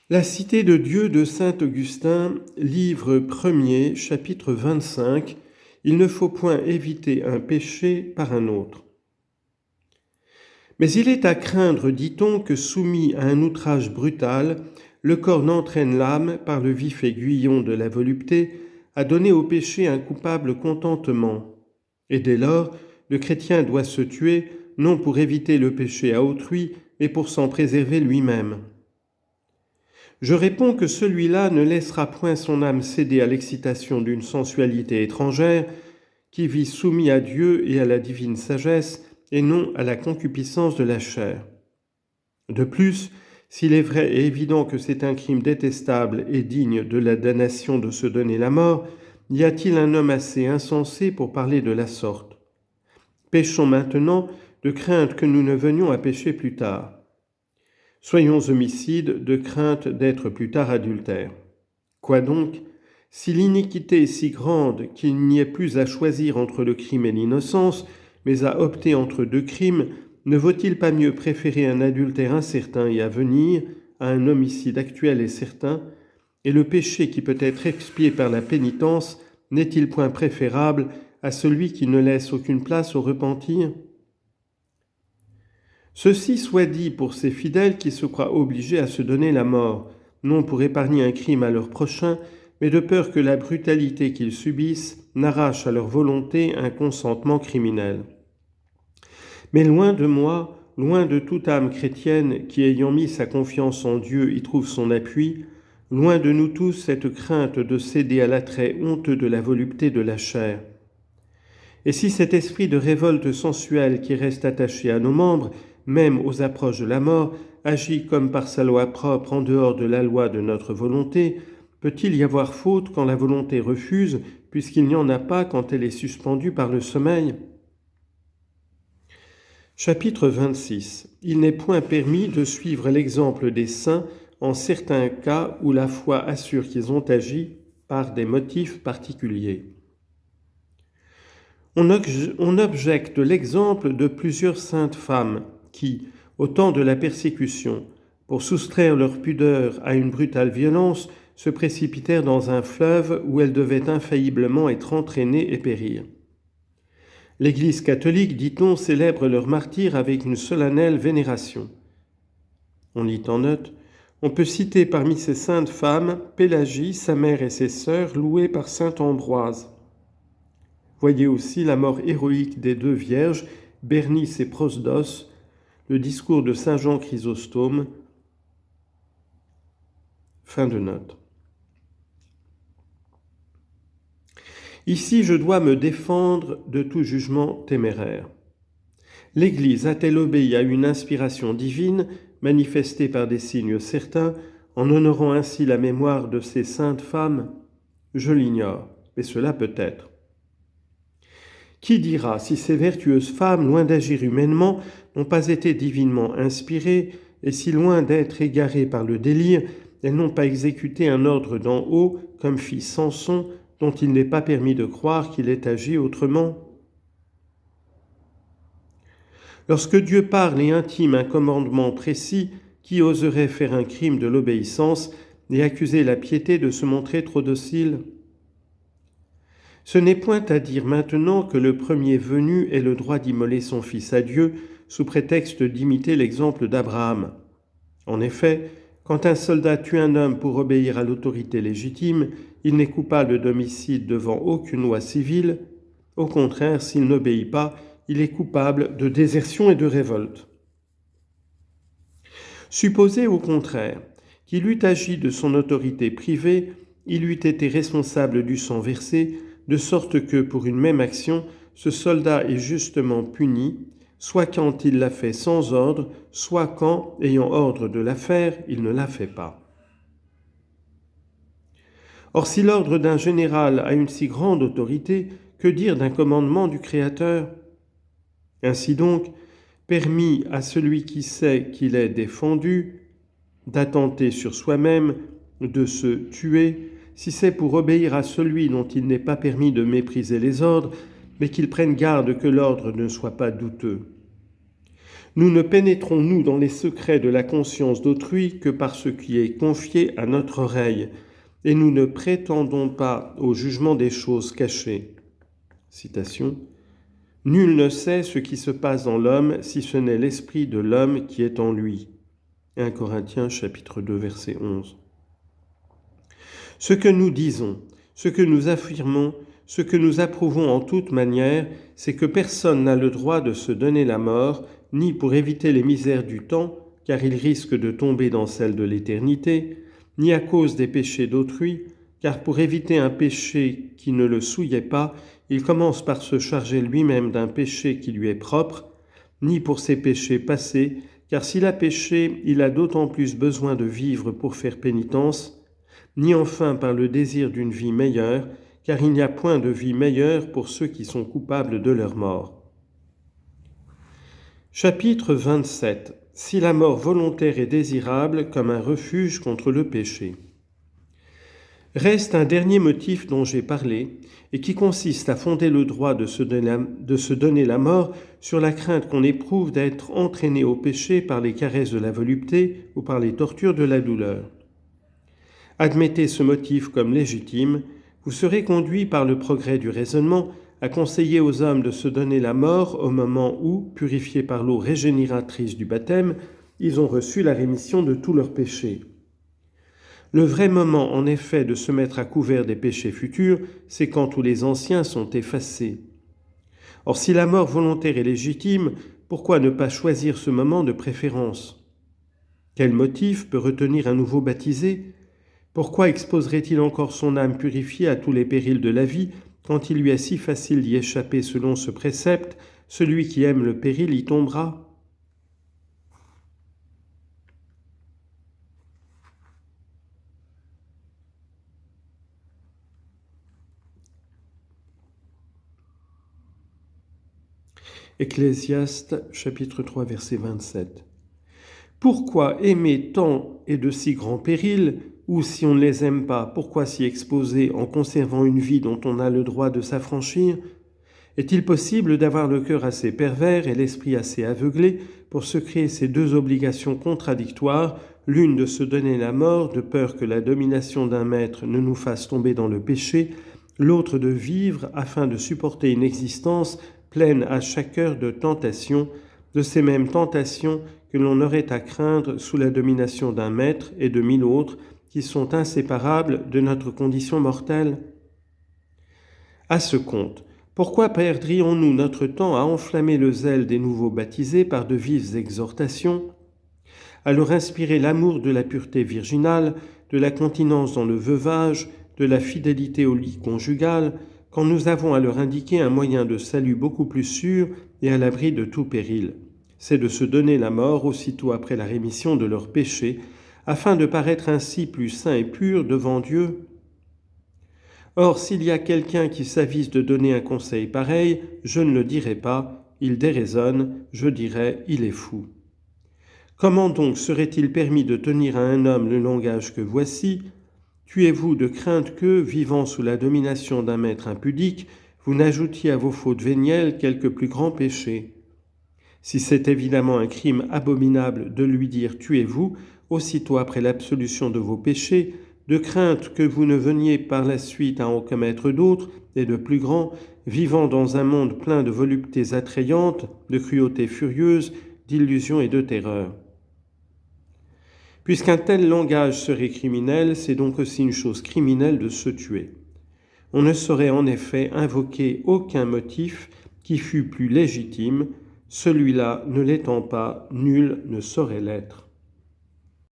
La Cité de Dieu de saint Augustin, livre 1er, chapitre 25. Il ne faut point éviter un péché par un autre. Mais il est à craindre, dit-on, que soumis à un outrage brutal, le corps n'entraîne l'âme, par le vif aiguillon de la volupté, à donner au péché un coupable contentement. Et dès lors, le chrétien doit se tuer, non pour éviter le péché à autrui, mais pour s'en préserver lui-même. Je réponds que celui-là ne laissera point son âme céder à l'excitation d'une sensualité étrangère, qui vit soumis à Dieu et à la divine sagesse, et non à la concupiscence de la chair. De plus, s'il est vrai et évident que c'est un crime détestable et digne de la damnation de se donner la mort, y a-t-il un homme assez insensé pour parler de la sorte ? Péchons maintenant, de crainte que nous ne venions à pécher plus tard. Soyons homicides, de crainte d'être plus tard adultères. Quoi donc ? Si l'iniquité est si grande qu'il n'y ait plus à choisir entre le crime et l'innocence, mais à opter entre deux crimes, ne vaut-il pas mieux préférer un adultère incertain et à venir à un homicide actuel et certain, et le péché qui peut être expié par la pénitence n'est-il point préférable à celui qui ne laisse aucune place au repentir ? Ceci soit dit pour ces fidèles qui se croient obligés à se donner la mort, non pour épargner un crime à leur prochain, mais de peur que la brutalité qu'ils subissent n'arrache à leur volonté un consentement criminel. Mais loin de moi, loin de toute âme chrétienne qui, ayant mis sa confiance en Dieu, y trouve son appui, loin de nous tous cette crainte de céder à l'attrait honteux de la volupté de la chair. Et si cet esprit de révolte sensuelle qui reste attaché à nos membres, même aux approches de la mort, agit comme par sa loi propre en dehors de la loi de notre volonté, peut-il y avoir faute quand la volonté refuse, puisqu'il n'y en a pas quand elle est suspendue par le sommeil ? Chapitre 26. Il n'est point permis de suivre l'exemple des saints en certains cas où la foi assure qu'ils ont agi par des motifs particuliers. On objecte l'exemple de plusieurs saintes femmes qui, au temps de la persécution, pour soustraire leur pudeur à une brutale violence, se précipitèrent dans un fleuve où elles devaient infailliblement être entraînées et périr. L'Église catholique, dit-on, célèbre leur martyre avec une solennelle vénération. On lit en note, on peut citer parmi ces saintes femmes Pélagie, sa mère et ses sœurs, louées par saint Ambroise. Voyez aussi la mort héroïque des deux vierges, Bernice et Prosdos, le discours de saint Jean Chrysostome. Fin de note. Ici, je dois me défendre de tout jugement téméraire. L'Église a-t-elle obéi à une inspiration divine, manifestée par des signes certains, en honorant ainsi la mémoire de ces saintes femmes ? Je l'ignore, mais cela peut être. Qui dira si ces vertueuses femmes, loin d'agir humainement, n'ont pas été divinement inspirées, et si loin d'être égarées par le délire, elles n'ont pas exécuté un ordre d'en haut, comme fit Samson, dont il n'est pas permis de croire qu'il ait agi autrement ? Lorsque Dieu parle et intime un commandement précis, qui oserait faire un crime de l'obéissance et accuser la piété de se montrer trop docile ? Ce n'est point à dire maintenant que le premier venu ait le droit d'immoler son fils à Dieu sous prétexte d'imiter l'exemple d'Abraham. En effet, quand un soldat tue un homme pour obéir à l'autorité légitime, il n'est coupable d'homicide devant aucune loi civile. Au contraire, s'il n'obéit pas, il est coupable de désertion et de révolte. Supposez au contraire qu'il eût agi de son autorité privée, il eût été responsable du sang versé, de sorte que, pour une même action, ce soldat est justement puni, soit quand il l'a fait sans ordre, soit quand, ayant ordre de la faire, il ne la fait pas. Or, si l'ordre d'un général a une si grande autorité, que dire d'un commandement du Créateur ? Ainsi donc, permis à celui qui sait qu'il est défendu d'attenter sur soi-même, de se tuer, si c'est pour obéir à celui dont il n'est pas permis de mépriser les ordres, mais qu'il prenne garde que l'ordre ne soit pas douteux. Nous ne pénétrons, nous, dans les secrets de la conscience d'autrui que par ce qui est confié à notre oreille, et nous ne prétendons pas au jugement des choses cachées. Citation. « Nul ne sait ce qui se passe dans l'homme si ce n'est l'esprit de l'homme qui est en lui. » 1 Corinthiens chapitre 2 verset 11. Ce que nous disons, ce que nous affirmons, ce que nous approuvons en toute manière, c'est que personne n'a le droit de se donner la mort, ni pour éviter les misères du temps, car il risque de tomber dans celles de l'éternité, ni à cause des péchés d'autrui, car pour éviter un péché qui ne le souillait pas, il commence par se charger lui-même d'un péché qui lui est propre, ni pour ses péchés passés, car s'il a péché, il a d'autant plus besoin de vivre pour faire pénitence, ni enfin par le désir d'une vie meilleure, car il n'y a point de vie meilleure pour ceux qui sont coupables de leur mort. Chapitre 27. Si la mort volontaire est désirable comme un refuge contre le péché. Reste un dernier motif dont j'ai parlé et qui consiste à fonder le droit de se donner la mort sur la crainte qu'on éprouve d'être entraîné au péché par les caresses de la volupté ou par les tortures de la douleur. Admettez ce motif comme légitime, vous serez conduit par le progrès du raisonnement à conseiller aux hommes de se donner la mort au moment où, purifiés par l'eau régénératrice du baptême, ils ont reçu la rémission de tous leurs péchés. Le vrai moment, en effet, de se mettre à couvert des péchés futurs, c'est quand tous les anciens sont effacés. Or, si la mort volontaire est légitime, pourquoi ne pas choisir ce moment de préférence ? Quel motif peut retenir un nouveau baptisé ? Pourquoi exposerait-il encore son âme purifiée à tous les périls de la vie quand il lui est si facile d'y échapper selon ce précepte, celui qui aime le péril y tombera ? Ecclésiaste, chapitre 3, verset 27. Pourquoi aimer tant et de si grands périls, ou si on ne les aime pas, pourquoi s'y exposer en conservant une vie dont on a le droit de s'affranchir ? Est-il possible d'avoir le cœur assez pervers et l'esprit assez aveuglé pour se créer ces deux obligations contradictoires, l'une de se donner la mort de peur que la domination d'un maître ne nous fasse tomber dans le péché, l'autre de vivre afin de supporter une existence pleine à chaque heure de tentations, de ces mêmes tentations que l'on aurait à craindre sous la domination d'un maître et de 1000 autres qui sont inséparables de notre condition mortelle ? À ce compte, pourquoi perdrions-nous notre temps à enflammer le zèle des nouveaux baptisés par de vives exhortations, à leur inspirer l'amour de la pureté virginale, de la continence dans le veuvage, de la fidélité au lit conjugal, quand nous avons à leur indiquer un moyen de salut beaucoup plus sûr et à l'abri de tout péril ? C'est de se donner la mort aussitôt après la rémission de leurs péchés, afin de paraître ainsi plus saint et pur devant Dieu. Or, s'il y a quelqu'un qui s'avise de donner un conseil pareil, je ne le dirai pas, il déraisonne, je dirai, il est fou. Comment donc serait-il permis de tenir à un homme le langage que voici ? Tuez-vous de crainte que, vivant sous la domination d'un maître impudique, vous n'ajoutiez à vos fautes vénielles quelques plus grands péchés. Si c'est évidemment un crime abominable de lui dire « tuez-vous » aussitôt après l'absolution de vos péchés, de crainte que vous ne veniez par la suite à en commettre d'autres et de plus grands, vivant dans un monde plein de voluptés attrayantes, de cruautés furieuses, d'illusions et de terreurs. Puisqu'un tel langage serait criminel, c'est donc aussi une chose criminelle de se tuer. On ne saurait en effet invoquer aucun motif qui fût plus légitime, celui-là ne l'étant pas, nul ne saurait l'être.